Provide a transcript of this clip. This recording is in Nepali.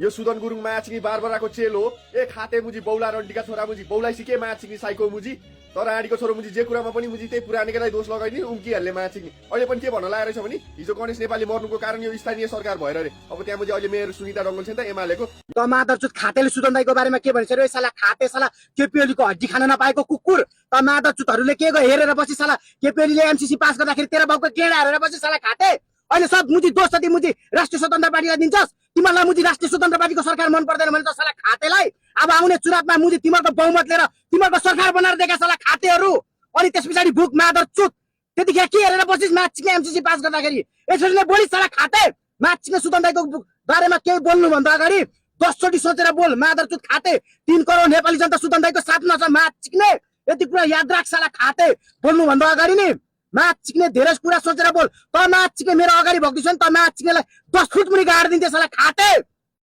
यो सुदन गुरुङ माछिङी बारबराको चेल हो। ए खाते मुजी बौला रन्टीका छोरा मुजी बौलाई सिके माछिङी साइको मुजी। तर आडीको छोरो मुजी जे कुरामा पनि मुजी त्यही पुरानेलाई दोष लगाइदिने उम्किहाल्ने माछिङी। अहिले पनि के भन्न लागेको रहेछ भने हिजो गणेश नेपाली मर्नुको कारण यो स्थानीय सरकार भएर रे। अब त्यहाँ मुजी अहिले मेयर सुनिता डङ्गल छ नि त एमालेको। माधवचुत खातेले सुदन दाइको बारेमा के भन्छ रे साला खाते साला केपीओलीको हड्डी खान नपाएको कुकुर। माधवचुतहरूले के हेरेर बसी साला केपीओलीले एमसीसी पास गर्दाखेरि तेरा बाउको गेडा हेरेर बसी साला खाते। अहिले सब मुजी दोष छ मुजी राष्ट्रिय स्वतन्त्र पार्टीलाई दिन्छस्। तिमीहरूलाई मुजी राष्ट्रिय स्वतन्त्र पार्टीको सरकार मन पर्दैन भने त साला खातेलाई अब आउने चुनावमा मुजी तिमीहरूको बहुमत लिएर तिमीहरूको सरकार बनाएर देखा साला खातेहरू। अनि त्यस पछाडि भुक माधवचुत त्यतिखेर के हेरेर बसिस माछिङले एमसीसी पास गर्दाखेरि यसरी नै बोलिस साला खाते। माछिङले सुदन दाइको बारेमा केही बोल्नुभन्दा अगाडि 10 चोटि सोचेर बोल माधवचुत खाते। 3 करोड नेपाली जनता सुदन दाइको साथमा छ माछिङले यति कुरा याद राख साला खाते। बोल्नुभन्दा अगाडि नि माछिङले धेरै कुरा सोचेर बोल। त माछिङले मेरो अगाडि भक्ति छ नि त माछिङलाई 10 फुट मुनि गाड दिन्थे साला खाते।